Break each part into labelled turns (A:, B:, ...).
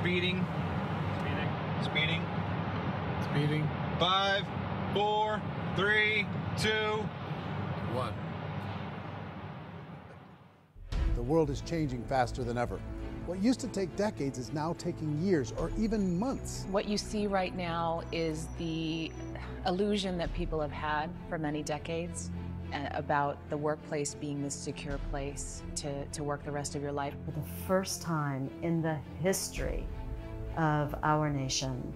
A: Speeding. Speeding.
B: Speeding.
A: 5, 4, 3, 2,
B: 1.
C: The world is changing faster than ever. What used to take decades is now taking years or even months.
D: What you see right now is the illusion that people have had for many decades about the workplace being this secure place to work the rest of your life.
E: For the first time in the history of our nation,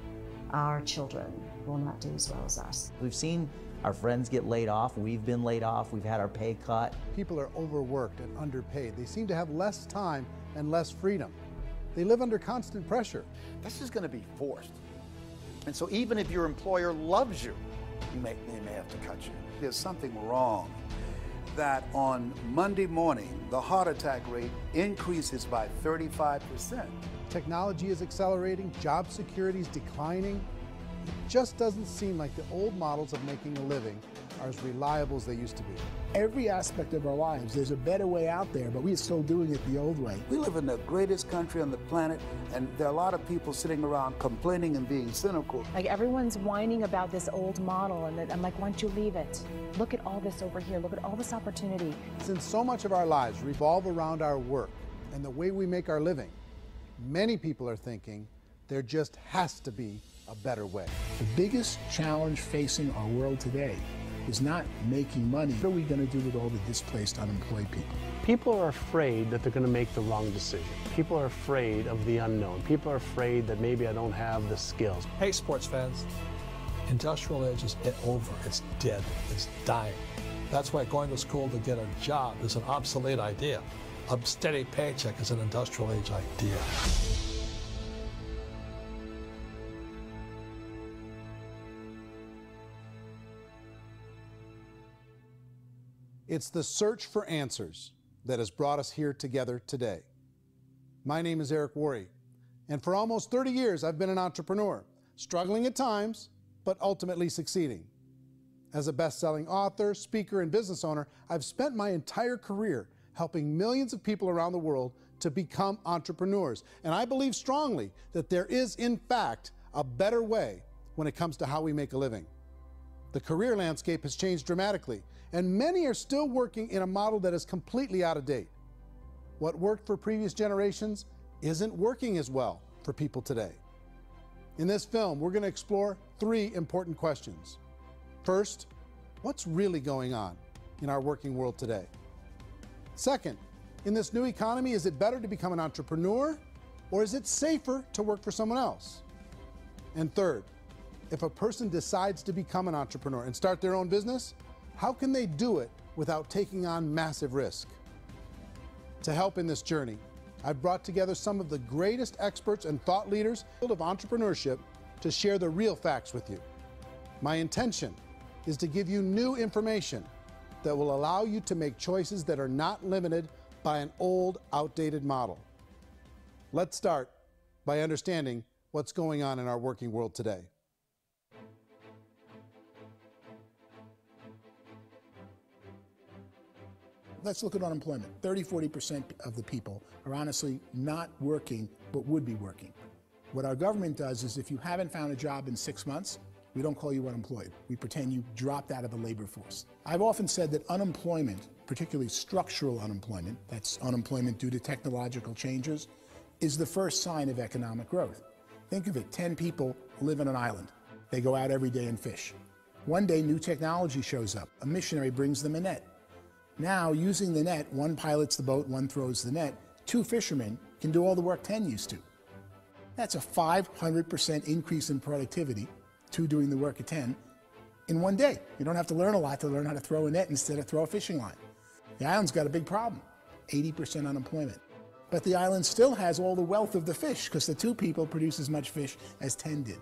E: our children will not do as well as us.
F: We've seen our friends get laid off. We've been laid off. We've had our pay cut.
C: People are overworked and underpaid. They seem to have less time and less freedom. They live under constant pressure.
G: This is going to be forced. And so even if your employer loves you, they may have to cut you. There's something wrong that on Monday morning, the heart attack rate increases by 35%.
C: Technology is accelerating, job security is declining. It just doesn't seem like the old models of making a living are as reliable as they used to be.
H: Every aspect of our lives, there's a better way out there, but we're still doing it the old way.
G: We live in the greatest country on the planet, and there are a lot of people sitting around complaining and being cynical.
D: Like everyone's whining about this old model, and I'm like, why don't you leave it? Look at all this over here. Look at all this opportunity.
C: Since so much of our lives revolve around our work and the way we make our living, many people are thinking there just has to be a better way.
H: The biggest challenge facing our world today is not making money. What are we going to do with all the displaced, unemployed people?
I: People are afraid that they're going to make the wrong decision. People are afraid of the unknown. People are afraid that maybe I don't have the skills.
J: Hey, sports fans, industrial age is over. It's dead. It's dying. That's why going to school to get a job is an obsolete idea. A steady paycheck is an industrial age idea.
C: It's the search for answers that has brought us here together today. My name is Eric Worre, and for almost 30 years I've been an entrepreneur, struggling at times, but ultimately succeeding. As a best-selling author, speaker, and business owner, I've spent my entire career helping millions of people around the world to become entrepreneurs. And I believe strongly that there is, in fact, a better way when it comes to how we make a living. The career landscape has changed dramatically, and many are still working in a model that is completely out of date. What worked for previous generations isn't working as well for people today. In this film, we're going to explore 3 important questions. First, what's really going on in our working world today? Second, in this new economy, is it better to become an entrepreneur, or is it safer to work for someone else? And third, if a person decides to become an entrepreneur and start their own business, how can they do it without taking on massive risk? To help in this journey, I've brought together some of the greatest experts and thought leaders in the field of entrepreneurship to share the real facts with you. My intention is to give you new information that will allow you to make choices that are not limited by an old, outdated model. Let's start by understanding what's going on in our working world today.
H: Let's look at unemployment. 30–40% of the people are honestly not working, but would be working. What our government does is if you haven't found a job in 6 months, we don't call you unemployed. We pretend you dropped out of the labor force. I've often said that unemployment, particularly structural unemployment, that's unemployment due to technological changes, is the first sign of economic growth. Think of it, 10 people live on an island. They go out every day and fish. One day, new technology shows up. A missionary brings them a net. Now, using the net, one pilots the boat, one throws the net. 2 fishermen can do all the work 10 used to. That's a 500% increase in productivity, 2 doing the work of 10, in one day. You don't have to learn a lot to learn how to throw a net instead of throw a fishing line. The island's got a big problem, 80% unemployment. But the island still has all the wealth of the fish because the 2 people produce as much fish as 10 did.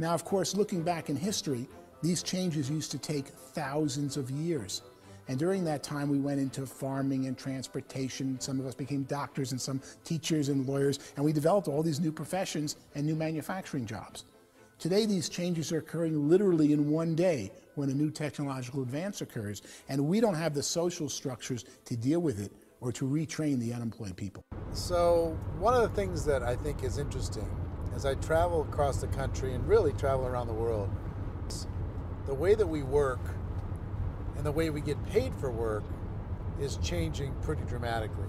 H: Now, of course, looking back in history, these changes used to take thousands of years. And during that time, we went into farming and transportation. Some of us became doctors and some teachers and lawyers, and we developed all these new professions and new manufacturing jobs. Today, these changes are occurring literally in one day when a new technological advance occurs, and we don't have the social structures to deal with it or to retrain the unemployed people.
C: So one of the things that I think is interesting as I travel across the country and really travel around the world, the way that we work and the way we get paid for work is changing pretty dramatically.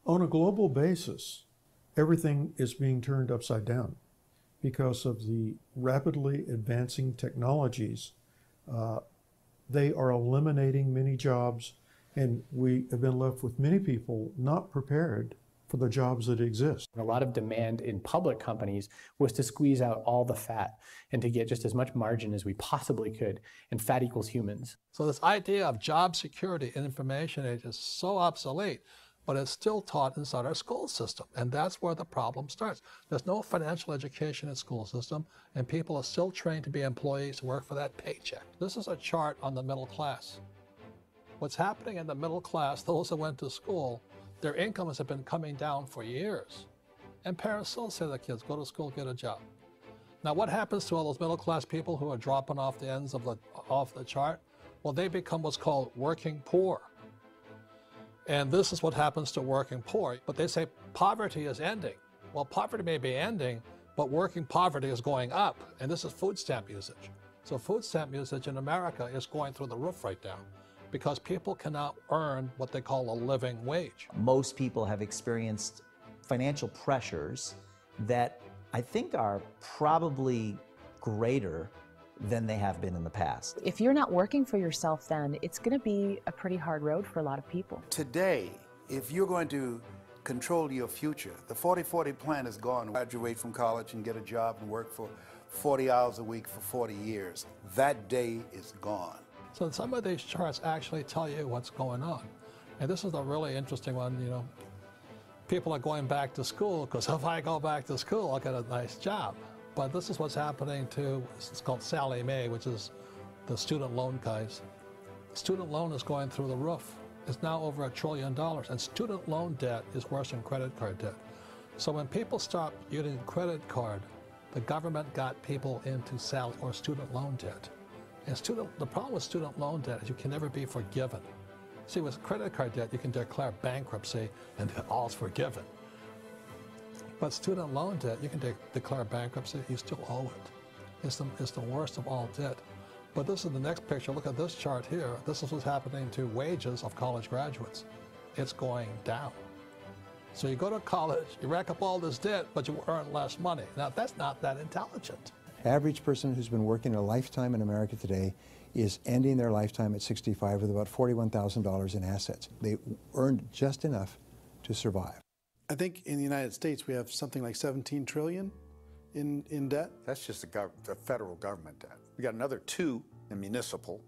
K: On a global basis, everything is being turned upside down because of the rapidly advancing technologies. They are eliminating many jobs, and we have been left with many people not prepared for the jobs that exist.
L: A lot of demand in public companies was to squeeze out all the fat and to get just as much margin as we possibly could, and fat equals humans.
I: So this idea of job security in information age is so obsolete, but it's still taught inside our school system, and that's where the problem starts. There's no financial education in school system, and people are still trained to be employees who work for that paycheck. This is a chart on the middle class. What's happening in the middle class, those that went to school, their incomes have been coming down for years. And parents still say to their kids, go to school, get a job. Now what happens to all those middle class people who are dropping off the ends of the chart? Well, they become what's called working poor. And this is what happens to working poor. But they say poverty is ending. Well, poverty may be ending, but working poverty is going up. And this is food stamp usage. So food stamp usage in America is going through the roof right now, because people cannot earn what they call a living wage.
F: Most people have experienced financial pressures that I think are probably greater than they have been in the past.
D: If you're not working for yourself, then it's going to be a pretty hard road for a lot of people.
G: Today, if you're going to control your future, the 40-40 plan is gone. Graduate from college and get a job and work for 40 hours a week for 40 years. That day is gone.
I: So some of these charts actually tell you what's going on. And this is a really interesting one, you know. People are going back to school because if I go back to school, I'll get a nice job. But this is what's happening to, it's called Sallie Mae, which is the student loan guys. Student loan is going through the roof. It's now over $1 trillion, and student loan debt is worse than credit card debt. So when people stopped using credit card, the government got people into student loan debt. And the problem with student loan debt is you can never be forgiven. See, with credit card debt, you can declare bankruptcy and all's forgiven. But student loan debt, you can declare bankruptcy, you still owe it. It's the worst of all debt. But this is the next picture. Look at this chart here. This is what's happening to wages of college graduates. It's going down. So you go to college, you rack up all this debt, but you earn less money. Now, that's not that intelligent.
M: Average person who's been working a lifetime in America today is ending their lifetime at 65 with about $41,000 in assets. They earned just enough to survive.
C: I think in the United States we have something like 17 trillion in debt.
G: That's just the federal government debt. We got another 2 in municipal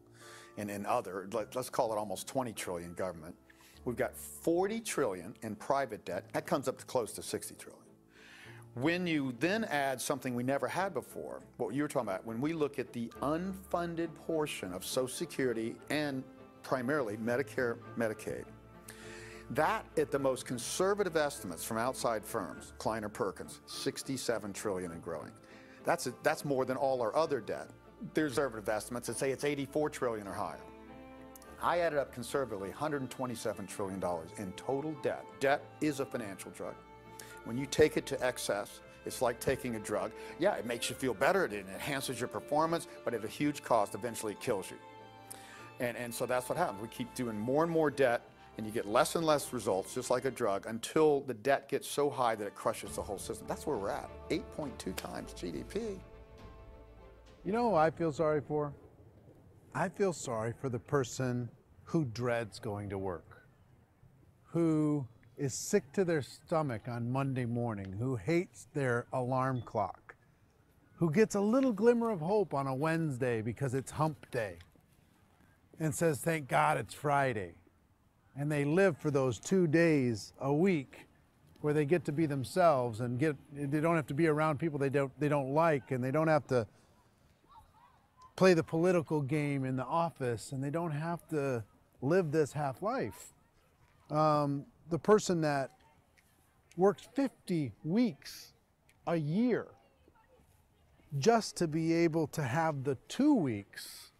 G: and in other, let's call it almost 20 trillion government. We've got 40 trillion in private debt. That comes up to close to 60 trillion. When you then add something we never had before, what you were talking about, when we look at the unfunded portion of Social Security and primarily Medicare, Medicaid, that at the most conservative estimates from outside firms, Kleiner Perkins, 67 trillion and growing. That's more than all our other debt. There's conservative estimates that say it's 84 trillion or higher. I added up conservatively $127 trillion in total debt. Debt is a financial drug. When you take it to excess, it's like taking a drug. Yeah, it makes you feel better, it enhances your performance, but at a huge cost, eventually it kills you. And so that's what happens. We keep doing more and more debt, and you get less and less results, just like a drug, until the debt gets so high that it crushes the whole system. That's where we're at, 8.2 times GDP.
C: You know who I feel sorry for? I feel sorry for the person who dreads going to work, who is sick to their stomach on Monday morning, who hates their alarm clock, who gets a little glimmer of hope on a Wednesday because it's hump day and says, thank God it's Friday. And they live for those 2 days a week where they get to be themselves and they don't have to be around people they don't like, and they don't have to play the political game in the office, and they don't have to live this half life. The person that works 50 weeks a year just to be able to have the 2 weeks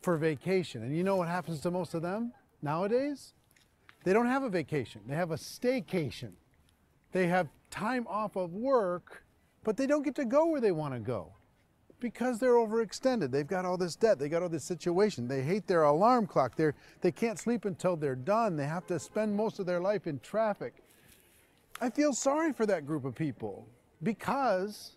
C: for vacation. And you know what happens to most of them nowadays? They don't have a vacation. They have a staycation. They have time off of work, but they don't get to go where they want to go because they're overextended. They've got all this debt. They got all this situation. They hate their alarm clock. They can't sleep until they're done. They have to spend most of their life in traffic. I feel sorry for that group of people because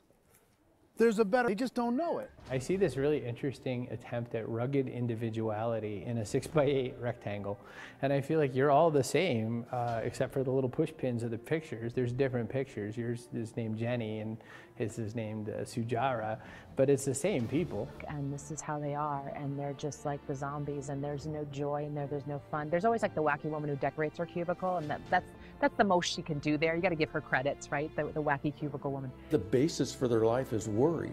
C: there's a better, they just don't know it.
L: I see this really interesting attempt at rugged individuality in a 6x8 rectangle, and I feel like you're all the same, except for the little push pins of the pictures. There's different pictures. Yours is named Jenny, and his is named Sujara, but it's the same people.
D: And this is how they are, and they're just like the zombies, and there's no joy in there, there's no fun. There's always like the wacky woman who decorates her cubicle, and that's the most she can do there. You got to give her credits, right? The wacky cubicle woman.
N: The basis for their life is worry.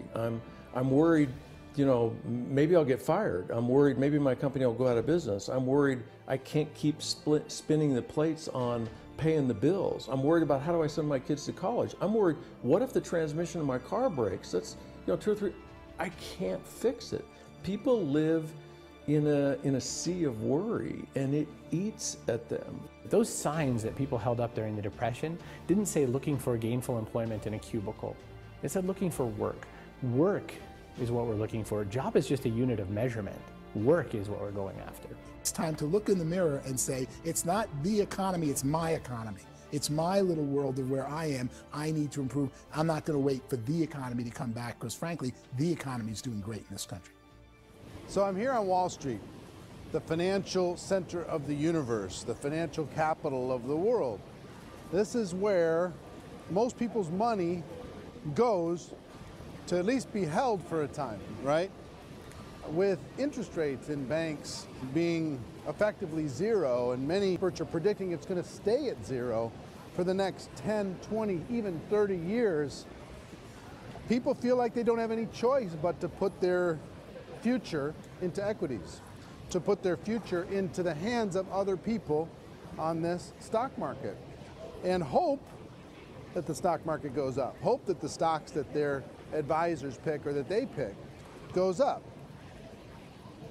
N: I'm worried, you know, maybe I'll get fired. I'm worried maybe my company will go out of business. I'm worried I can't keep spinning the plates on paying the bills. I'm worried about how do I send my kids to college. I'm worried, what if the transmission of my car breaks? That's, you know, 2 or 3, I can't fix it. People live in a sea of worry, and it eats at them.
L: Those signs that people held up during the Depression didn't say looking for gainful employment in a cubicle. It said looking for work. Work is what we're looking for. Job is just a unit of measurement. Work is what we're going after.
H: It's time to look in the mirror and say, it's not the economy, it's my economy. It's my little world of where I am. I need to improve. I'm not going to wait for the economy to come back because, frankly, the economy is doing great in this country.
C: So I'm here on Wall Street, the financial center of the universe, the financial capital of the world. This is where most people's money goes to at least be held for a time, right? With interest rates in banks being effectively zero, and many experts are predicting it's going to stay at zero for the next 10, 20, even 30 years, people feel like they don't have any choice but to put their future into equities, to put their future into the hands of other people on this stock market, and hope that the stock market goes up, hope that the stocks that their advisors pick or that they pick goes up.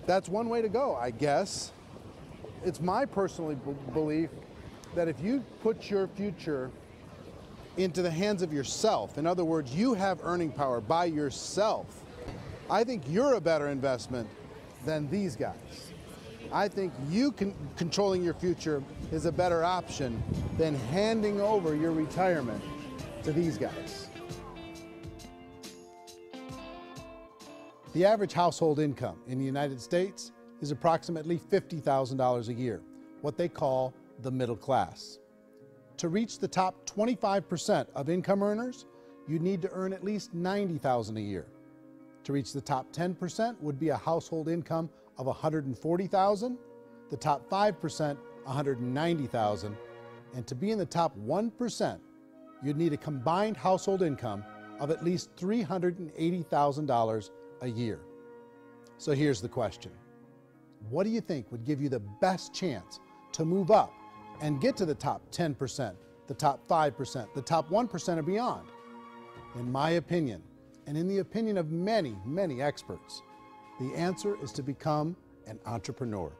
C: That's one way to go, I guess. It's my personal belief that if you put your future into the hands of yourself, in other words, you have earning power by yourself, I think you're a better investment than these guys. I think you controlling your future is a better option than handing over your retirement to these guys. The average household income in the United States is approximately $50,000 a year, what they call the middle class. To reach the top 25% of income earners, you need to earn at least $90,000 a year. To reach the top 10% would be a household income of $140,000, the top 5%, $190,000, and to be in the top 1%, you'd need a combined household income of at least $380,000 a year. So here's the question. What do you think would give you the best chance to move up and get to the top 10%, the top 5%, the top 1% or beyond? In my opinion, and in the opinion of many, many experts, the answer is to become an entrepreneur,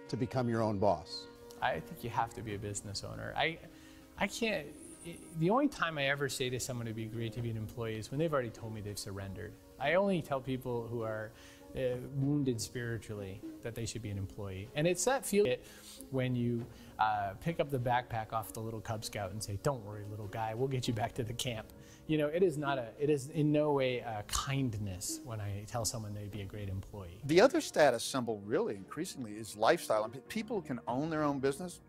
C: to become your own boss.
L: I think you have to be a business owner. I can't, the only time I ever say to someone it'd be great to be an employee is when they've already told me they've surrendered. I only tell people who are wounded spiritually that they should be an employee. And it's that feeling when you pick up the backpack off the little Cub Scout and say, "Don't worry, little guy, we'll get you back to the camp." You know, it is in no way a kindness when I tell someone they'd be a great employee.
G: The other status symbol really increasingly is lifestyle. I mean, people can own their own business,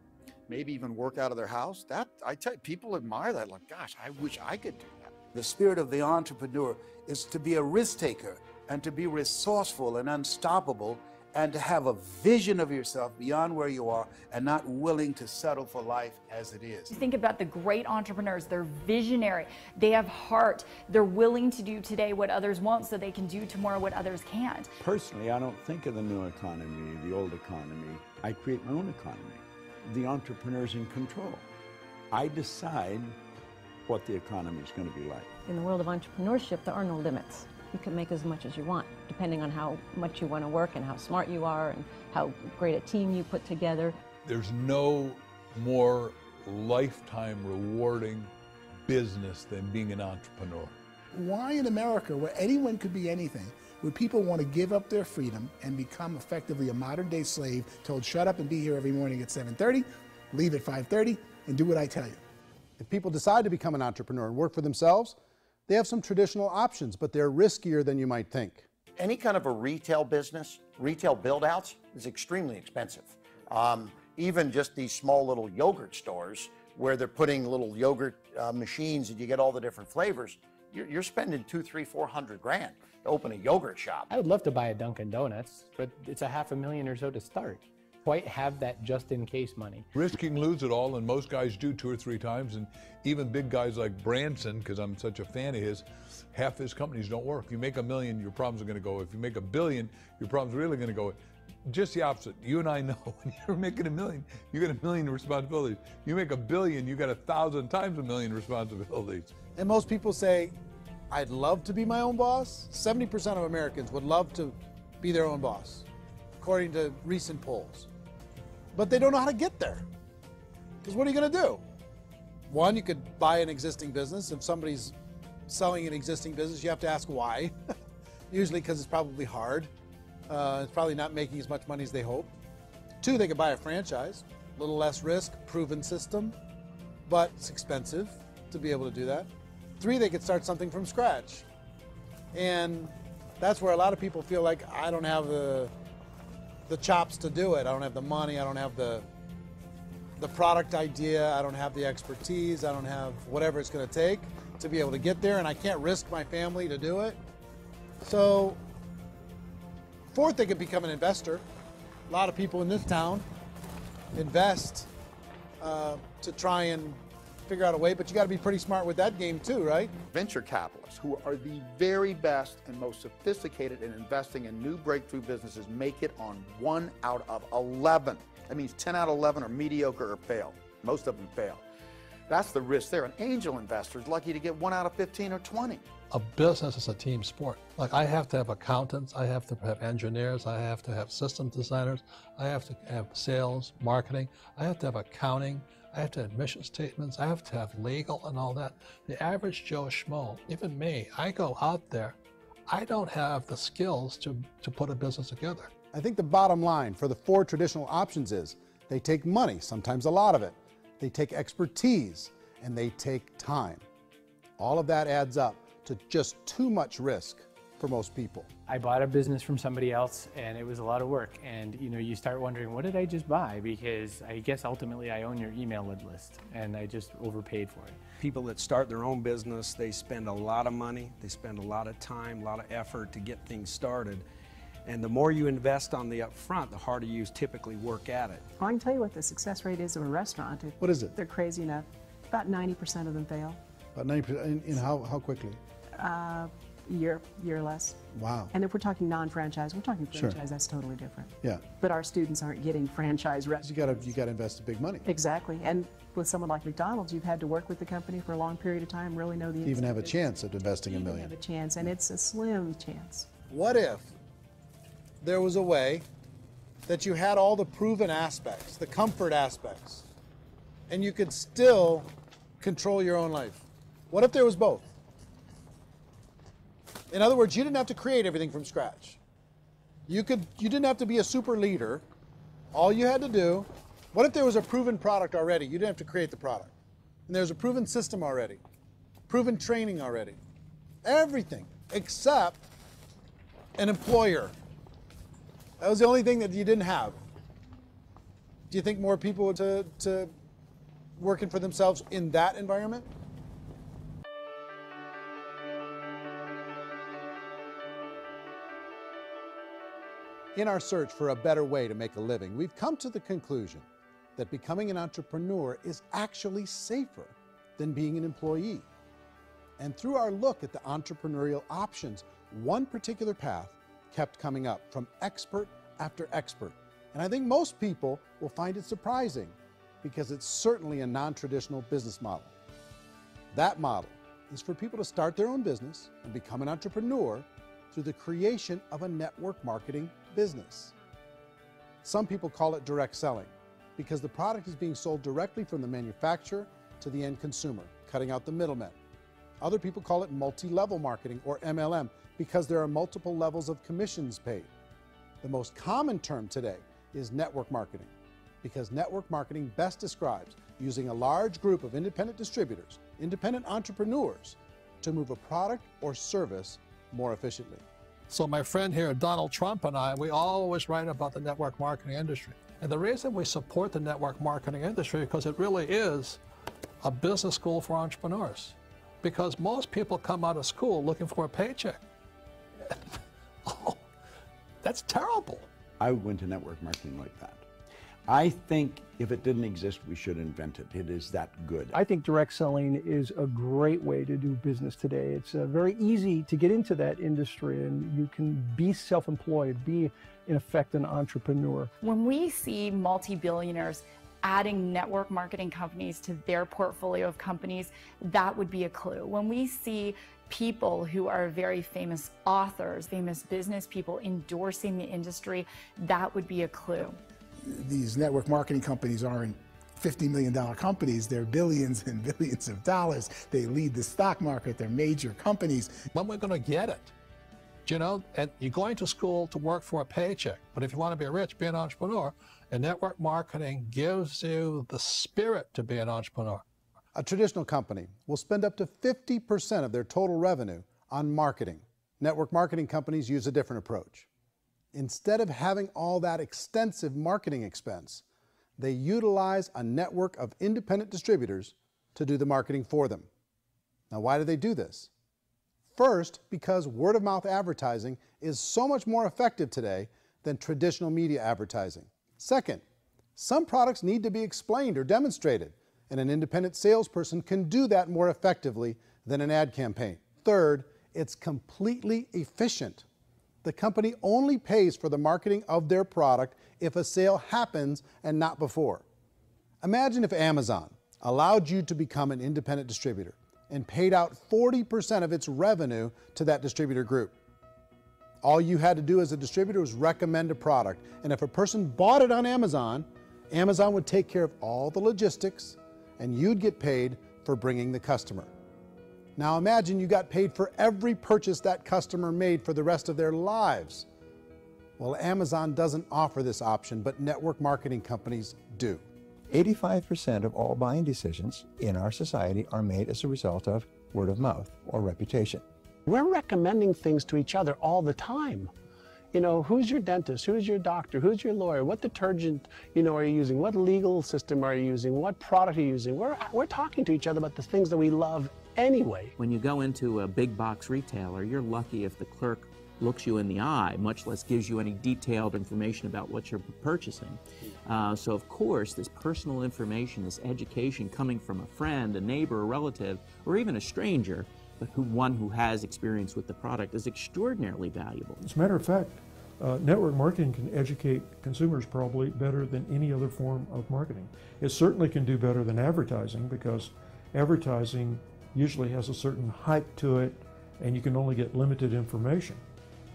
G: maybe even work out of their house. That, I tell you, people admire that, like, gosh, I wish I could do that.
O: The spirit of the entrepreneur is to be a risk taker and to be resourceful and unstoppable and to have a vision of yourself beyond where you are and not willing to settle for life as it is.
P: Think about the great entrepreneurs. They're visionary. They have heart. They're willing to do today what others won't so they can do tomorrow what others can't.
Q: Personally, I don't think of the new economy, the old economy. I create my own economy. The entrepreneur's in control. I decide what the economy is going to be like.
R: In the world of entrepreneurship, there are no limits. You can make as much as you want, depending on how much you want to work and how smart you are and how great a team you put together.
S: There's no more lifetime rewarding business than being an entrepreneur?
H: Why in America, where anyone could be anything, would people want to give up their freedom and become effectively a modern-day slave, told shut up and be here every morning at 7:30, leave at 5:30, and do what I tell you?
C: If people decide to become an entrepreneur and work for themselves, they have some traditional options, but they're riskier than you might think.
T: Any kind of a retail business, retail build-outs, is extremely expensive. Even just these small little yogurt stores where they're putting little yogurt machines and you get all the different flavors, you're spending $200,000, $300,000, $400,000 to open a yogurt shop.
L: I would love to buy a Dunkin' Donuts, but it's $500,000 or so to start. Quite have that just-in-case money.
S: Risking lose it all, and most guys do 2 or 3 times, and even big guys like Branson, because I'm such a fan of his, half his companies don't work. If you make $1 million, your problems are going to go. If you make $1 billion, your problems are really going to go. Just the opposite. You and I know when you're making $1 million, you get $1 million responsibilities. You make $1 billion, you got 1,000 times $1 million responsibilities.
C: And most people say, I'd love to be my own boss. 70% of Americans would love to be their own boss, according to recent polls. But they don't know how to get there. Because what are you going to do? One, you could buy an existing business. If somebody's selling an existing business, you have to ask why. Usually because it's probably hard. It's probably not making as much money as they hope. 2, they could buy a franchise. A little less risk, proven system, but it's expensive to be able to do that. 3, they could start something from scratch. And that's where a lot of people feel like, I don't have the chops to do it. I don't have the money. I don't have the product idea. I don't have the expertise. I don't have whatever it's going to take to be able to get there, and I can't risk my family to do it. So 4th, they could become an investor. A lot of people in this town invest to try and figure out a way, but you got to be pretty smart with that game too, right?
G: Venture capitalists, who are the very best and most sophisticated in investing in new breakthrough businesses, make it on 1 out of 11. That means 10 out of 11 are mediocre or fail. Most of them fail. That's the risk there. An angel investor is lucky to get 1 out of 15 or 20.
J: A business is a team sport. Like, I have to have accountants, I have to have engineers, I have to have system designers, I have to have sales, marketing, I have to have accounting, I have to have mission statements, I have to have legal and all that. The average Joe Schmo, even me, I go out there, I don't have the skills to put a business together.
C: I think the bottom line for the 4 traditional options is they take money, sometimes a lot of it. They take expertise, and they take time. All of that adds up to just too much risk for most people.
L: I bought a business from somebody else, and it was a lot of work. And you start wondering, what did I just buy? Because I guess ultimately I own your email list, and I just overpaid for it.
U: People that start their own business, they spend a lot of money, they spend a lot of time, a lot of effort to get things started. And the more you invest on the upfront, the harder you typically work at it.
V: Well, I can tell you what the success rate is of a restaurant.
C: What is it?
V: They're crazy enough. About 90% of them fail.
C: About 90%, in how quickly?
V: Year or less.
C: Wow.
V: And if we're talking non-franchise, we're talking franchise,
C: Sure.
V: that's totally different.
C: Yeah.
V: But our students aren't getting franchise restaurants.
C: You got to invest big money.
V: Exactly. And with someone like McDonald's, you've had to work with the company for a long period of time, really know the
C: Even have a
V: business.
C: chance at investing $1 million.
V: Have a chance, and it's a slim chance.
C: What if there was a way that you had all the proven aspects, the comfort aspects, and you could still control your own life? What if there was both? In other words, you didn't have to create everything from scratch. You didn't have to be a super leader. All you had to do, what if there was a proven product already? You didn't have to create the product. And there's a proven system already, proven training already. Everything except an employer. That was the only thing that you didn't have. Do you think more people would to working for themselves in that environment? In our search for a better way to make a living, we've come to the conclusion that becoming an entrepreneur is actually safer than being an employee. And through our look at the entrepreneurial options, one particular path kept coming up from expert after expert. And I think most people will find it surprising because it's certainly a non-traditional business model. That model is for people to start their own business and become an entrepreneur through the creation of a network marketing business. Some people call it direct selling because the product is being sold directly from the manufacturer to the end consumer, cutting out the middlemen. Other people call it multi-level marketing, or MLM, because there are multiple levels of commissions paid. The most common term today is network marketing, because network marketing best describes using a large group of independent distributors, independent entrepreneurs, to move a product or service more efficiently.
J: So my friend here, Donald Trump, and I, we always write about the network marketing industry. And the reason we support the network marketing industry is because it really is a business school for entrepreneurs. Because most people come out of school looking for a paycheck. Oh, that's terrible.
Q: I went to network marketing like that. I think if it didn't exist, we should invent it. It is that good.
A: I think direct selling is a great way to do business today. It's very easy to get into that industry, and you can be self-employed, be, in effect, an entrepreneur.
P: When we see multi-billionaires adding network marketing companies to their portfolio of companies, that would be a clue. When we see people who are very famous authors, famous business people endorsing the industry, that would be a clue.
H: These network marketing companies aren't $50 million companies, they're billions and billions of dollars. They lead the stock market, they're major companies.
J: When we're going to get it? You know, and you're going to school to work for a paycheck, but if you want to be rich, be an entrepreneur, and network marketing gives you the spirit to be an entrepreneur.
C: A traditional company will spend up to 50% of their total revenue on marketing. Network marketing companies use a different approach. Instead of having all that extensive marketing expense, they utilize a network of independent distributors to do the marketing for them. Now, why do they do this? First, because word-of-mouth advertising is so much more effective today than traditional media advertising. Second, some products need to be explained or demonstrated, and an independent salesperson can do that more effectively than an ad campaign. Third, it's completely efficient. The company only pays for the marketing of their product if a sale happens and not before. Imagine if Amazon allowed you to become an independent distributor and paid out 40% of its revenue to that distributor group. All you had to do as a distributor was recommend a product, and if a person bought it on Amazon, Amazon would take care of all the logistics, and you'd get paid for bringing the customer. Now imagine you got paid for every purchase that customer made for the rest of their lives. Well, Amazon doesn't offer this option, but network marketing companies do.
M: 85% of all buying decisions in our society are made as a result of word of mouth or reputation.
A: We're recommending things to each other all the time. You know, who's your dentist? Who's your doctor? Who's your lawyer? What detergent, are you using? What legal system are you using? What product are you using? We're talking to each other about the things that we love anyway.
B: When you go into a big box retailer, you're lucky if the clerk looks you in the eye, much less gives you any detailed information about what you're purchasing. So of course, this personal information, this education coming from a friend, a neighbor, a relative, or even a stranger, but one who has experience with the product is extraordinarily valuable.
K: As a matter of fact, network marketing can educate consumers probably better than any other form of marketing. It certainly can do better than advertising, because advertising usually has a certain hype to it and you can only get limited information.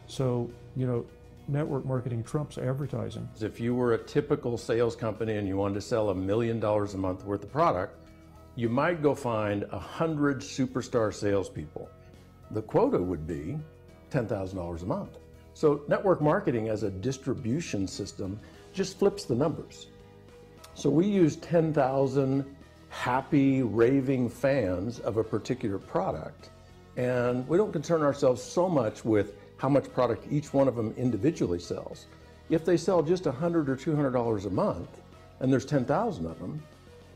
K: So, network marketing trumps advertising.
N: If you were a typical sales company and you wanted to sell $1 million a month worth of product, you might go find 100 superstar salespeople. The quota would be $10,000 a month. So network marketing as a distribution system just flips the numbers. So we use 10,000 happy, raving fans of a particular product, and we don't concern ourselves so much with how much product each one of them individually sells. If they sell just $100 or $200 a month, and there's 10,000 of them,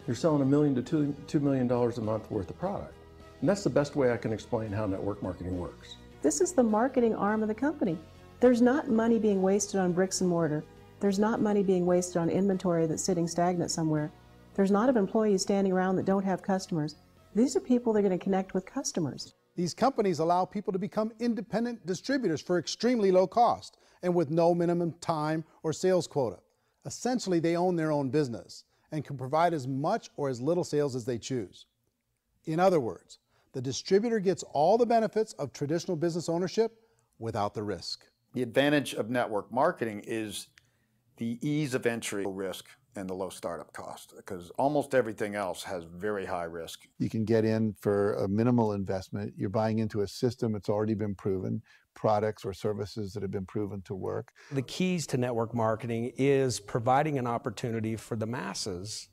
N: you're selling $1 million to $2 million a month worth of product. And that's the best way I can explain how network marketing works.
V: This is the marketing arm of the company. There's not money being wasted on bricks and mortar. There's not money being wasted on inventory that's sitting stagnant somewhere. There's not of employees standing around that don't have customers. These are people that are going to connect with customers.
C: These companies allow people to become independent distributors for extremely low cost and with no minimum time or sales quota. Essentially, they own their own business and can provide as much or as little sales as they choose. In other words, the distributor gets all the benefits of traditional business ownership without the risk.
W: The advantage of network marketing is the ease of entry risk.
G: and the low startup cost, because almost everything else has very high risk.
E: You can get in for a minimal investment. You're buying into a system that's already been proven, products or services that have been proven to work.
U: The keys to network marketing is providing an opportunity for the masses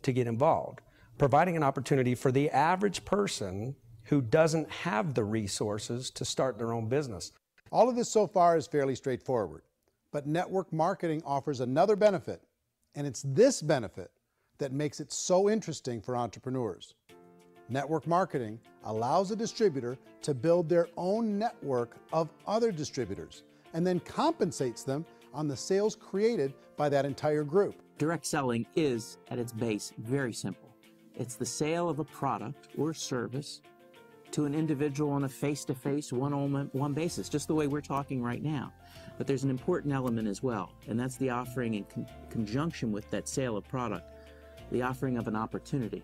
U: to get involved, providing an opportunity for the average person who doesn't have the resources to start their own business.
C: All of this so far is fairly straightforward, but network marketing offers another benefit, and it's this benefit that makes it so interesting for entrepreneurs. Network marketing allows a distributor to build their own network of other distributors and then compensates them on the sales created by that entire group.
B: Direct selling is, at its base, very simple. It's the sale of a product or service to an individual on a face-to-face, one-on-one basis, just the way we're talking right now. But there's an important element as well, and that's the offering in conjunction with that sale of product, the offering of an opportunity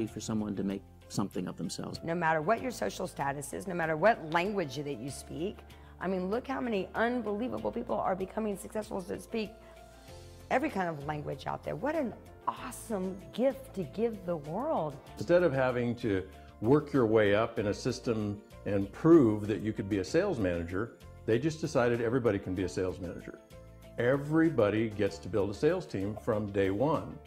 B: for someone to make something of themselves.
F: No matter what your social status is, no matter what language that you speak, I mean, look how many unbelievable people are becoming successful that speak every kind of language out there. What an awesome gift to give the world.
N: Instead of having to work your way up in a system and prove that you could be a sales manager, they just decided everybody can be a sales manager. Everybody gets to build a sales team from day one.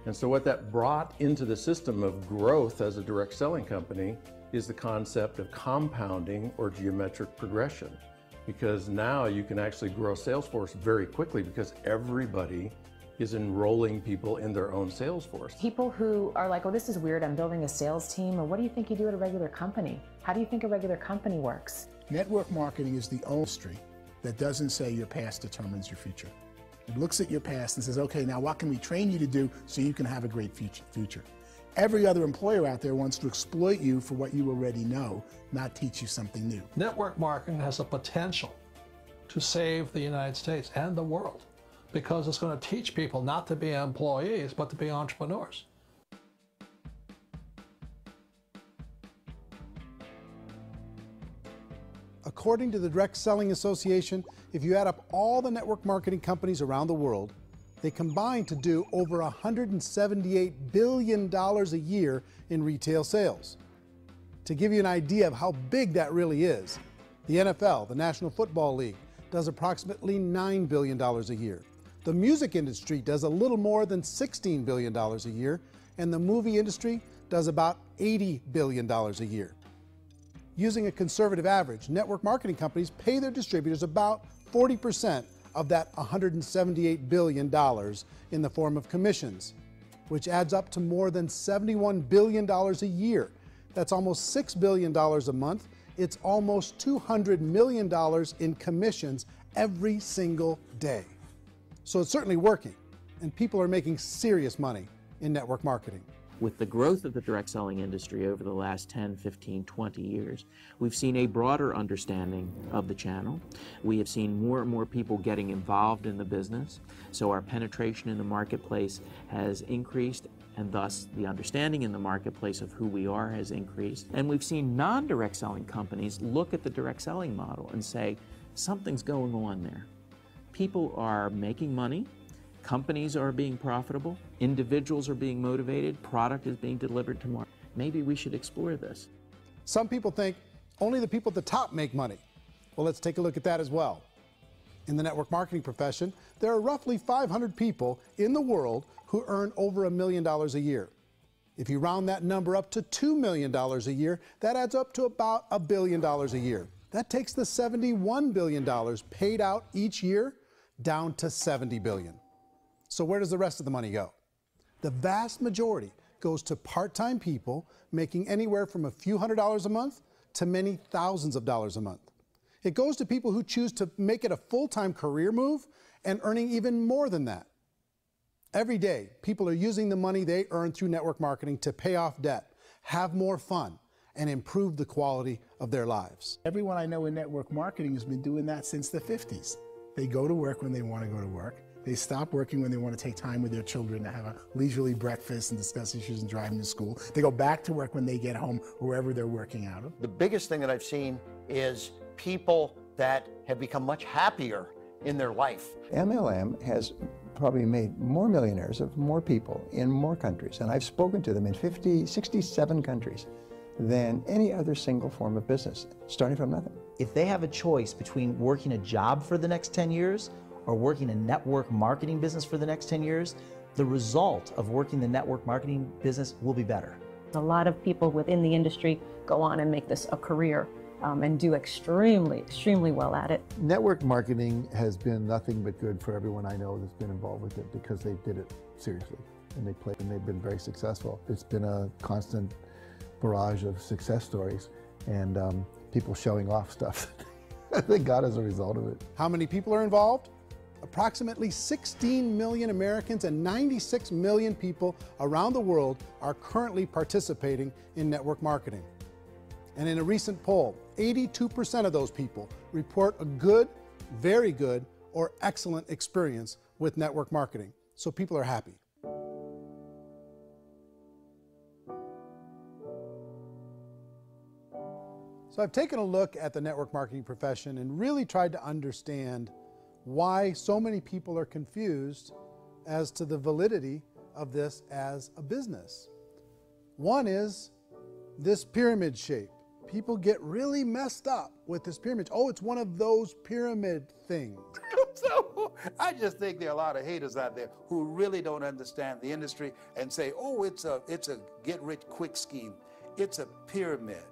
N: And so what that brought into the system of growth as a direct selling company is the concept of compounding or geometric progression. Because now you can actually grow a sales force very quickly because everybody is enrolling people in their own sales force.
D: People who are like, oh, this is weird, I'm building a sales team, or what do you think you do at a regular company? How do you think a regular company works?
H: Network marketing is the only industry that doesn't say your past determines your future. It looks at your past and says, okay, now what can we train you to do so you can have a great future? Every other employer out there wants to exploit you for what you already know, not teach you something new.
J: Network marketing has the potential to save the United States and the world, because it's going to teach people not to be employees, but to be entrepreneurs.
C: According to the Direct Selling Association, if you add up all the network marketing companies around the world, they combine to do over $178 billion a year in retail sales. To give you an idea of how big that really is, the NFL, the National Football League, does approximately $9 billion a year. The music industry does a little more than $16 billion a year, and the movie industry does about $80 billion a year. Using a conservative average, network marketing companies pay their distributors about 40% of that $178 billion in the form of commissions, which adds up to more than $71 billion a year. That's almost $6 billion a month. It's almost $200 million in commissions every single day. So it's certainly working, and people are making serious money in network marketing.
B: With the growth of the direct selling industry over the last 10, 15, 20 years, we've seen a broader understanding of the channel. We have seen more and more people getting involved in the business, so our penetration in the marketplace has increased, and thus the understanding in the marketplace of who we are has increased. And we've seen non-direct selling companies look at the direct selling model and say, something's going on there. People are making money, companies are being profitable, individuals are being motivated, product is being delivered to market. Maybe we should explore this.
C: Some people think only the people at the top make money. Well, let's take a look at that as well. In the network marketing profession, there are roughly 500 people in the world who earn over $1 million a year. If you round that number up to $2 million a year, that adds up to about $1 billion a year. That takes the $71 billion paid out each year down to $70 billion. So where does the rest of the money go? The vast majority goes to part-time people making anywhere from a few $100s a month to many thousands of dollars a month. It goes to people who choose to make it a full-time career move and earning even more than that. Every day, people are using the money they earn through network marketing to pay off debt, have more fun, and improve the quality of their lives.
H: Everyone I know in network marketing has been doing that since the 50s. They go to work when they want to go to work. They stop working when they want to take time with their children to have a leisurely breakfast and discuss issues and drive them to school. They go back to work when they get home, wherever they're working out of.
T: The biggest thing that I've seen is people that have become much happier in their life.
M: MLM has probably made more millionaires of more people in more countries, and I've spoken to them in 67 countries, than any other single form of business, starting from nothing.
I: If they have a choice between working a job for the next 10 years or working a network marketing business for the next 10 years, the result of working the network marketing business will be better.
R: A lot of people within the industry go on and make this a career and do extremely, extremely well at it.
E: Network marketing has been nothing but good for everyone I know that's been involved with it because they did it seriously and they've been very successful. It's been a constant barrage of success stories and people showing off stuff that they got as a result of it.
C: How many people are involved? Approximately 16 million Americans and 96 million people around the world are currently participating in network marketing. And in a recent poll, 82% of those people report a good, very good, or excellent experience with network marketing. So people are happy. So I've taken a look at the network marketing profession and really tried to understand why so many people are confused as to the validity of this as a business. One is this pyramid shape. People get really messed up with this pyramid. Oh, it's one of those pyramid things.
G: So I just think there are a lot of haters out there who really don't understand the industry and say, oh, it's a get-rich-quick scheme. It's a pyramid.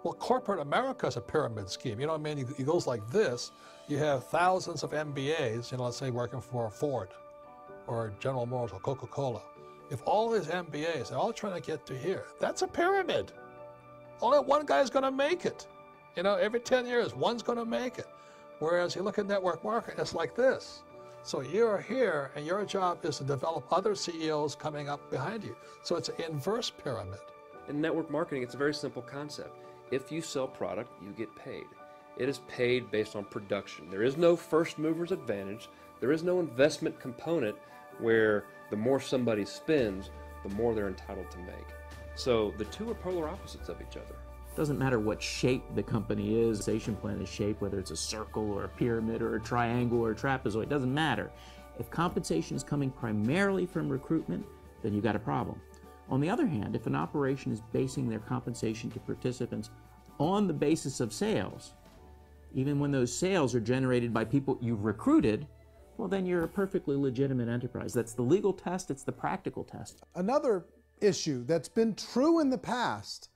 J: Well, corporate America is a pyramid scheme. You know what I mean? It goes like this. You have thousands of MBAs, let's say working for Ford or General Motors or Coca-Cola. If all these MBAs are all trying to get to here, that's a pyramid. Only one guy's going to make it. Every 10 years, one's going to make it. Whereas you look at network marketing, it's like this. So you're here, and your job is to develop other CEOs coming up behind you. So it's an inverse pyramid.
O: In network marketing, it's a very simple concept. If you sell product, you get paid. It is paid based on production. There is no first mover's advantage. There is no investment component where the more somebody spends, the more they're entitled to make. So the two are polar opposites of each other.
B: Doesn't matter what shape the company is, the compensation plan is shaped, whether it's a circle or a pyramid or a triangle or a trapezoid, it doesn't matter. If compensation is coming primarily from recruitment, then you've got a problem. On the other hand, if an operation is basing their compensation to participants on the basis of sales, even when those sales are generated by people you've recruited, well, then you're a perfectly legitimate enterprise. That's the legal test, it's the practical test.
C: Another issue that's been true in the past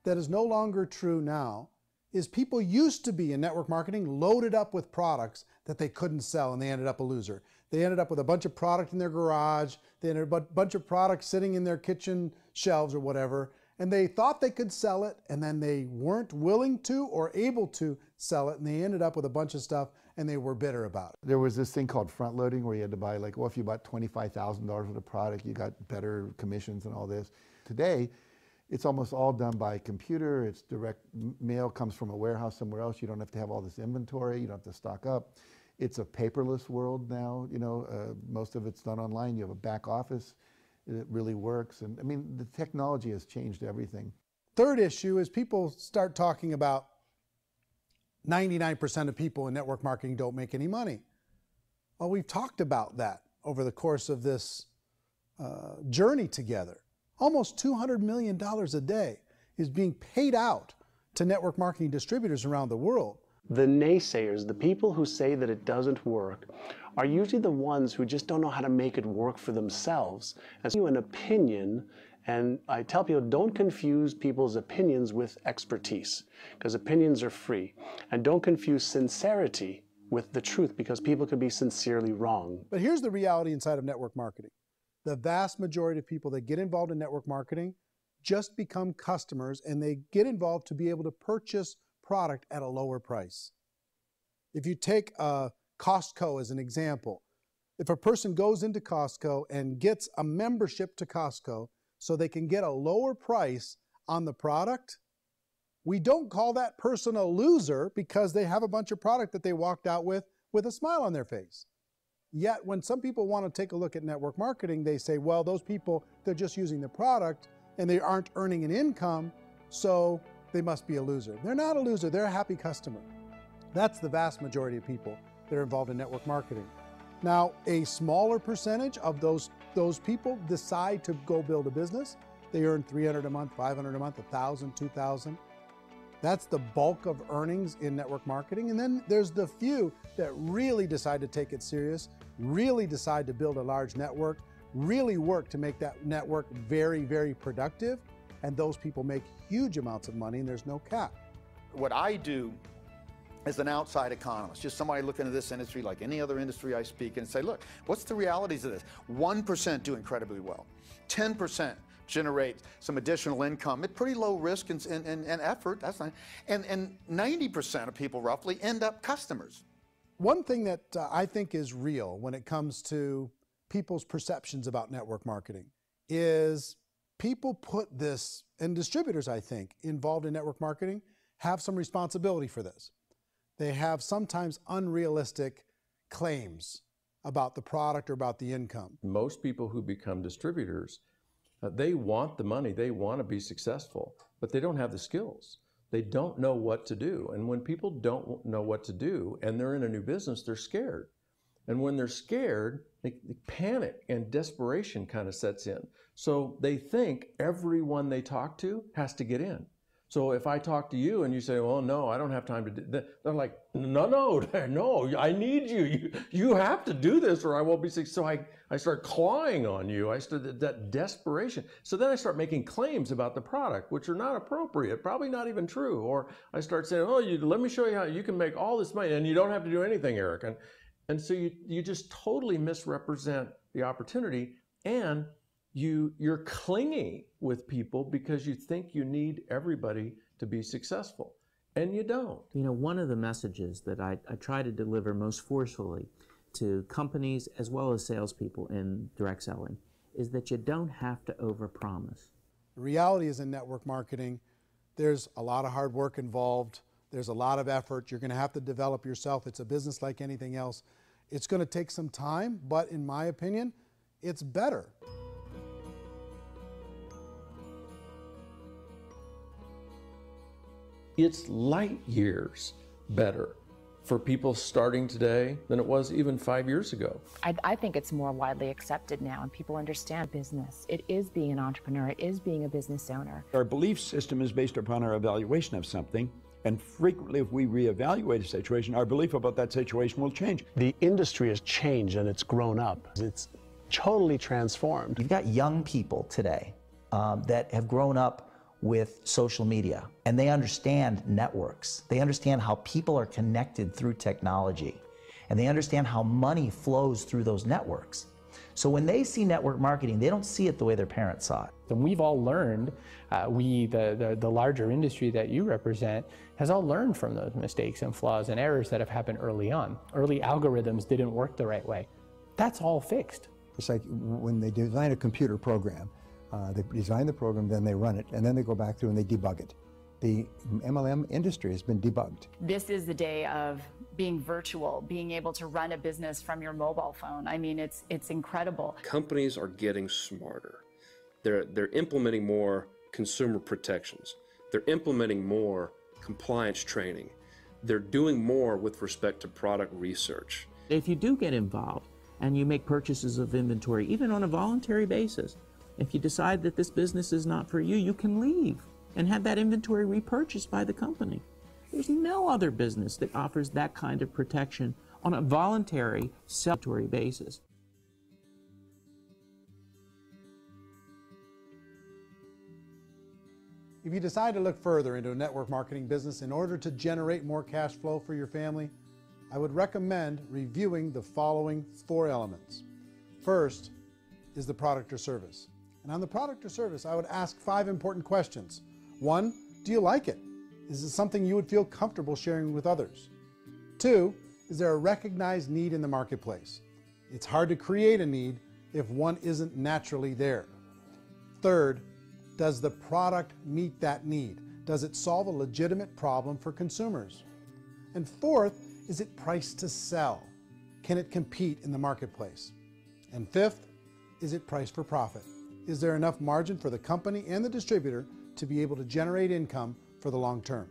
C: that is no longer true now is people used to be in network marketing loaded up with products that they couldn't sell and they ended up a loser. They ended up with a bunch of product in their garage, they ended up with a bunch of products sitting in their kitchen shelves or whatever, and they thought they could sell it and then they weren't willing to or able to sell it and they ended up with a bunch of stuff and they were bitter about it.
E: There was this thing called front loading where you had to buy if you bought $25,000 worth of product, you got better commissions and all this. Today, it's almost all done by computer. It's direct mail comes from a warehouse somewhere else. You don't have to have all this inventory. You don't have to stock up. It's a paperless world now. Most of it's done online. You have a back office. It really works. And I mean, the technology has changed everything.
C: Third issue is people start talking about 99% of people in network marketing don't make any money. Well, we've talked about that over the course of this journey together. Almost $200 million a day is being paid out to network marketing distributors around the world.
A: The naysayers, the people who say that it doesn't work, are usually the ones who just don't know how to make it work for themselves. And so an opinion, and I tell people, don't confuse people's opinions with expertise, because opinions are free. And don't confuse sincerity with the truth, because people can be sincerely wrong.
C: But here's the reality inside of network marketing. The vast majority of people that get involved in network marketing just become customers, and they get involved to be able to purchase product at a lower price. If you take Costco as an example, if a person goes into Costco and gets a membership to Costco so they can get a lower price on the product, we don't call that person a loser because they have a bunch of product that they walked out with a smile on their face. Yet when some people want to take a look at network marketing, they say, well, those people, they're just using the product and they aren't earning an income, so they must be a loser. They're not a loser, they're a happy customer. That's the vast majority of people that are involved in network marketing. Now, a smaller percentage of those people decide to go build a business. They earn $300 a month, $500 a month, $1,000, $2,000. That's the bulk of earnings in network marketing. And then there's the few that really decide to take it serious, really decide to build a large network, really work to make that network very, very productive. And those people make huge amounts of money and there's no cap.
G: What I do as an outside economist, just somebody looking at this industry like any other industry I speak in and say, look, what's the realities of this? 1% do incredibly well. 10% generate some additional income at pretty low risk and effort, that's not, and 90% of people roughly end up customers.
C: One thing that I think is real when it comes to people's perceptions about network marketing is people put this, and distributors I think involved in network marketing have some responsibility for this. They have sometimes unrealistic claims about the product or about the income.
N: Most people who become distributors, they want the money, they want to be successful, but they don't have the skills. They don't know what to do. And when people don't know what to do and they're in a new business, they're scared. And when they're scared, they panic and desperation kind of sets in. So they think everyone they talk to has to get in. So if I talk to you and you say, well, no, I don't have time to do that, they're like, no, I need you. You have to do this or I won't be successful. So I start clawing on you. I start that desperation. So then I start making claims about the product, which are not appropriate, probably not even true. Or I start saying, oh, let me show you how you can make all this money and you don't have to do anything, Eric. And so you just totally misrepresent the opportunity, and you're clingy with people because you think you need everybody to be successful, and you don't.
B: You know, one of the messages that I try to deliver most forcefully to companies as well as salespeople in direct selling is that you don't have to overpromise.
C: The reality is in network marketing, there's a lot of hard work involved. There's a lot of effort. You're going to have to develop yourself. It's a business like anything else. It's going to take some time, but in my opinion, it's better.
N: It's light years better for people starting today than it was even 5 years ago.
D: I think it's more widely accepted now, and people understand business. It is being an entrepreneur. It is being a business owner.
Q: Our belief system is based upon our evaluation of something. And frequently, if we reevaluate a situation, our belief about that situation will change.
A: The industry has changed and it's grown up. It's totally transformed.
I: You've got young people today that have grown up with social media, and they understand networks. They understand how people are connected through technology, and they understand how money flows through those networks. So when they see network marketing, they don't see it the way their parents saw it.
L: And we've all learned, the larger industry that you represent, has all learned from those mistakes and flaws and errors that have happened early on. Early algorithms didn't work the right way. That's all fixed.
M: It's like when they design a computer program, they design the program, then they run it, and then they go back through and they debug it. The MLM industry has been debugged.
P: This is the day of being virtual, being able to run a business from your mobile phone. I mean, it's incredible.
O: Companies are getting smarter. They're implementing more consumer protections. They're implementing more compliance training. They're doing more with respect to product research.
B: If you do get involved and you make purchases of inventory, even on a voluntary basis, if you decide that this business is not for you, you can leave and have that inventory repurchased by the company. There's no other business that offers that kind of protection on a voluntary, self-tory basis.
C: If you decide to look further into a network marketing business in order to generate more cash flow for your family, I would recommend reviewing the following 4 elements. First is the product or service. And on the product or service, I would ask 5 important questions. 1, do you like it? Is it something you would feel comfortable sharing with others? 2, is there a recognized need in the marketplace? It's hard to create a need if one isn't naturally there. 3rd, does the product meet that need? Does it solve a legitimate problem for consumers? And 4th, is it priced to sell? Can it compete in the marketplace? And 5th, is it priced for profit? Is there enough margin for the company and the distributor to be able to generate income for the long term?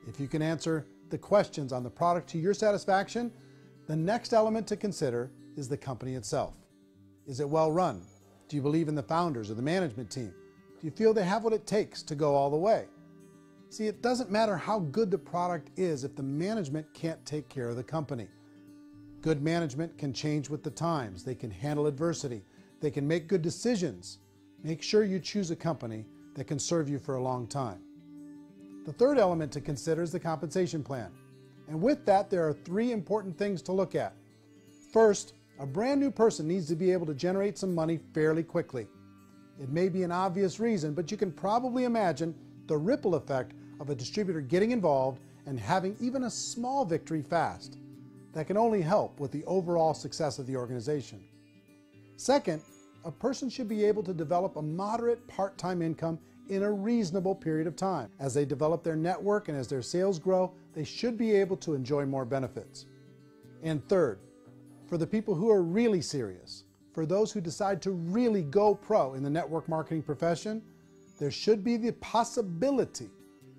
C: If you can answer the questions on the product to your satisfaction, the next element to consider is the company itself. Is it well run? Do you believe in the founders or the management team? Do you feel they have what it takes to go all the way? See, it doesn't matter how good the product is if the management can't take care of the company. Good management can change with the times. They can handle adversity. They can make good decisions. Make sure you choose a company that can serve you for a long time. The third element to consider is the compensation plan. And with that, there are 3 important things to look at. First, a brand new person needs to be able to generate some money fairly quickly. It may be an obvious reason, but you can probably imagine the ripple effect of a distributor getting involved and having even a small victory fast. That can only help with the overall success of the organization. Second, a person should be able to develop a moderate part-time income in a reasonable period of time. As they develop their network and as their sales grow, they should be able to enjoy more benefits. And third, for the people who are really serious, for those who decide to really go pro in the network marketing profession, there should be the possibility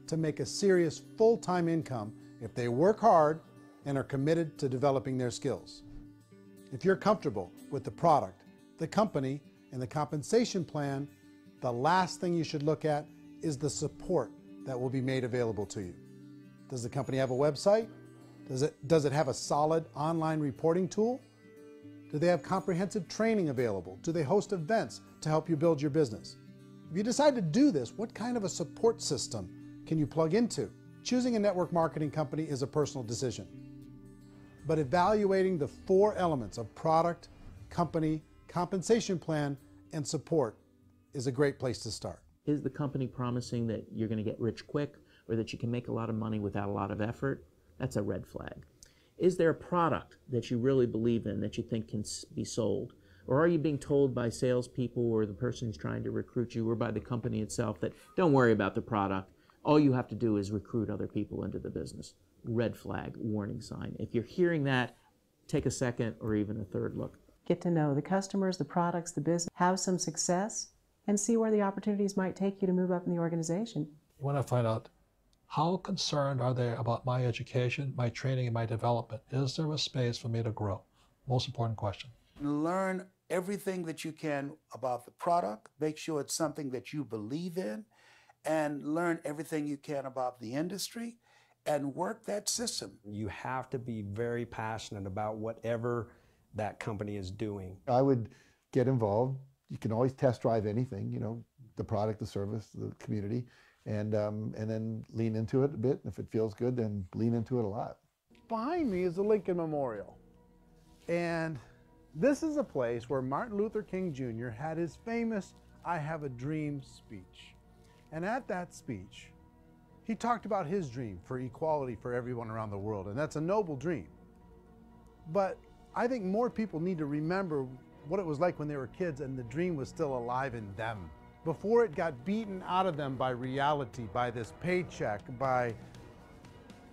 C: to make a serious full-time income if they work hard and are committed to developing their skills. If you're comfortable with the product, the company, and the compensation plan, the last thing you should look at is the support that will be made available to you. Does the company have a website? Does it have a solid online reporting tool? Do they have comprehensive training available? Do they host events to help you build your business? If you decide to do this, what kind of a support system can you plug into? Choosing a network marketing company is a personal decision. But evaluating the 4 elements of product, company, compensation plan, and support is a great place to start.
B: Is the company promising that you're going to get rich quick or that you can make a lot of money without a lot of effort? That's a red flag. Is there a product that you really believe in that you think can be sold? Or are you being told by salespeople or the person who's trying to recruit you or by the company itself that don't worry about the product, all you have to do is recruit other people into the business? Red flag, warning sign. If you're hearing that, take a second or even a third look.
V: Get to know the customers, the products, the business, have some success, and see where the opportunities might take you to move up in the organization.
J: You want to find out how concerned are they about my education, my training, and my development? Is there a space for me to grow? Most important question.
G: Learn everything that you can about the product. Make sure it's something that you believe in, and learn everything you can about the industry and work that system.
K: You have to be very passionate about whatever that company is doing.
E: I would get involved. You can always test drive anything, you know, the product, the service, the community, and then lean into it a bit. If it feels good, then lean into it a lot.
C: Behind me is the Lincoln Memorial. And this is a place where Martin Luther King Jr. had his famous "I Have a Dream" speech. And at that speech, he talked about his dream for equality for everyone around the world, and that's a noble dream. But I think more people need to remember what it was like when they were kids and the dream was still alive in them, before it got beaten out of them by reality, by this paycheck, by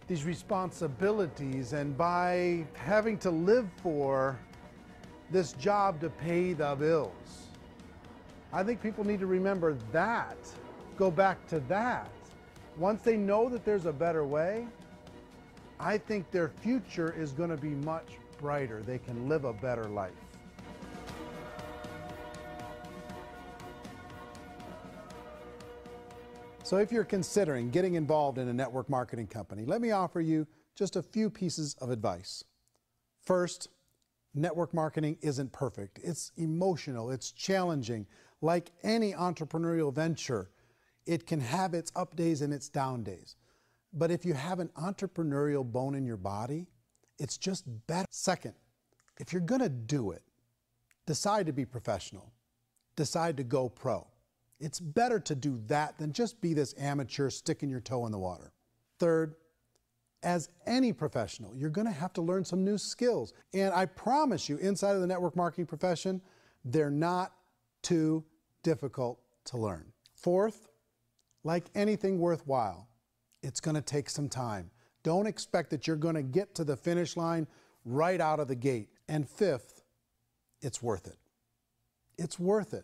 C: these responsibilities, and by having to live for this job to pay the bills. I think people need to remember that, go back to that. Once they know that there's a better way, I think their future is going to be much brighter. They can live a better life. So if you're considering getting involved in a network marketing company, let me offer you just a few pieces of advice. First, network marketing isn't perfect. It's emotional, it's challenging. Like any entrepreneurial venture, it can have its up days and its down days. But if you have an entrepreneurial bone in your body, it's just better. Second, if you're gonna do it, decide to be professional. Decide to go pro. It's better to do that than just be this amateur sticking your toe in the water. Third, as any professional, you're gonna have to learn some new skills. And I promise you, inside of the network marketing profession, they're not too difficult to learn. Fourth, like anything worthwhile, it's gonna take some time. Don't expect that you're gonna get to the finish line right out of the gate. And fifth, it's worth it. It's worth it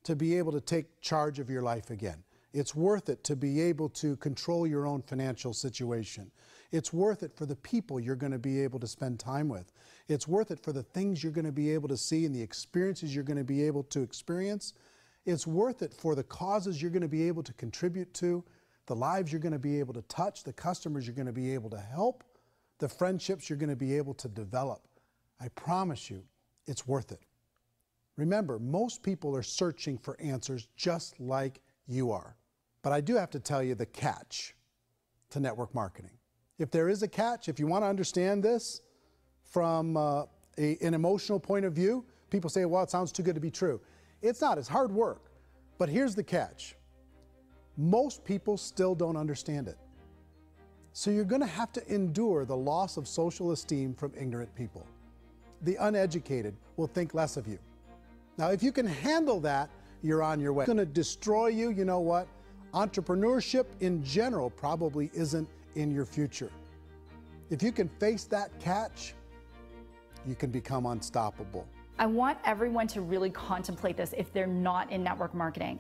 C: to be able to take charge of your life again. It's worth it to be able to control your own financial situation. It's worth it for the people you're going to be able to spend time with. It's worth it for the things you're going to be able to see and the experiences you're going to be able to experience. It's worth it for the causes you're going to be able to contribute to, the lives you're going to be able to touch, the customers you're going to be able to help, the friendships you're going to be able to develop. I promise you, it's worth it. Remember, most people are searching for answers just like you are. But I do have to tell you the catch to network marketing. If there is a catch, if you want to understand this from an emotional point of view, people say, well, it sounds too good to be true. It's not, it's hard work. But here's the catch. Most people still don't understand it. So you're going to have to endure the loss of social esteem from ignorant people. The uneducated will think less of you. Now, if you can handle that, you're on your way. It's going to destroy you. You know what? Entrepreneurship in general probably isn't in your future. If you can face that catch, you can become unstoppable.
P: I want everyone to really contemplate this if they're not in network marketing.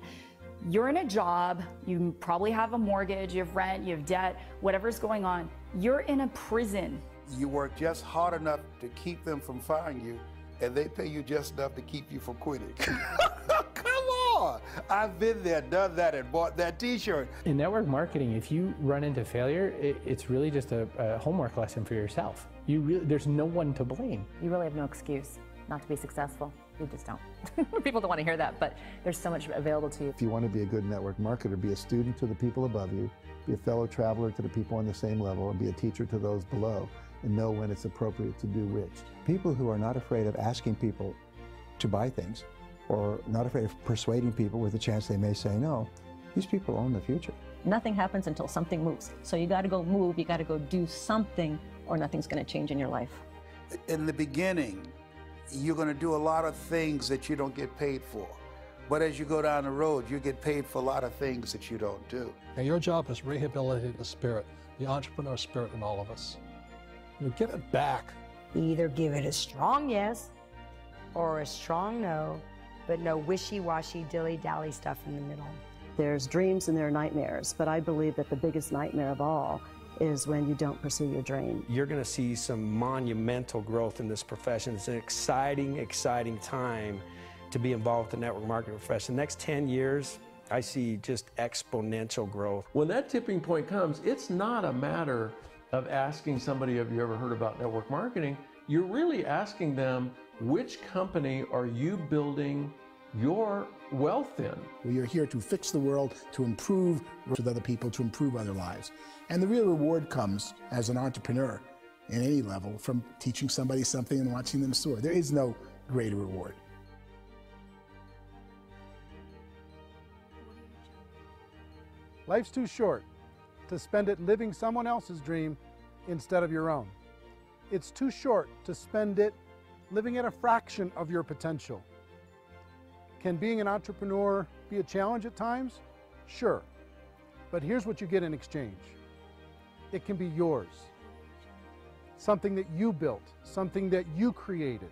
P: You're in a job, you probably have a mortgage, you have rent, you have debt, whatever's going on. You're in a prison.
G: You work just hard enough to keep them from firing you, and they pay you just enough to keep you from quitting. Come on! I've been there, done that, and bought that t-shirt.
L: In network marketing, if you run into failure, it's really just a homework lesson for yourself. There's no one to blame.
D: You really have no excuse not to be successful. You just don't. People don't want to hear that, but there's so much available to you.
E: If you want to be a good network marketer, be a student to the people above you, be a fellow traveler to the people on the same level, and be a teacher to those below, and know when it's appropriate to do which.
M: People who are not afraid of asking people to buy things, or not afraid of persuading people with a chance they may say no, these people own the future.
R: Nothing happens until something moves. So you got to go move, you got to go do something, or nothing's going to change in your life.
G: In the beginning, you're going to do a lot of things that you don't get paid for. But as you go down the road, you get paid for a lot of things that you don't do.
J: And your job is rehabilitate the spirit, the entrepreneur spirit in all of us. You get it back.
F: Either give it a strong yes or a strong no, but no wishy-washy, dilly-dally stuff in the middle.
V: There's dreams and there are nightmares, but I believe that the biggest nightmare of all is when you don't pursue your dream.
K: You're going to see some monumental growth in this profession. It's an exciting, exciting time to be involved with the network marketing profession. The next 10 years, I see just exponential growth.
N: When that tipping point comes, it's not a matter of asking somebody, have you ever heard about network marketing? You're really asking them, which company are you building your wealth in?
H: We are here to fix the world, to improve with other people, to improve other lives. And the real reward comes as an entrepreneur in any level from teaching somebody something and watching them soar. There is no greater reward.
C: Life's too short to spend it living someone else's dream instead of your own. It's too short to spend it living at a fraction of your potential. Can being an entrepreneur be a challenge at times? Sure. But here's what you get in exchange. It can be yours. Something that you built, something that you created,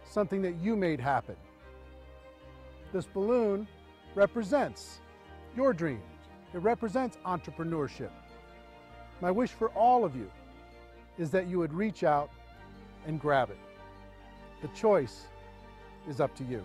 C: something that you made happen. This balloon represents your dream. It represents entrepreneurship. My wish for all of you is that you would reach out and grab it. The choice is up to you.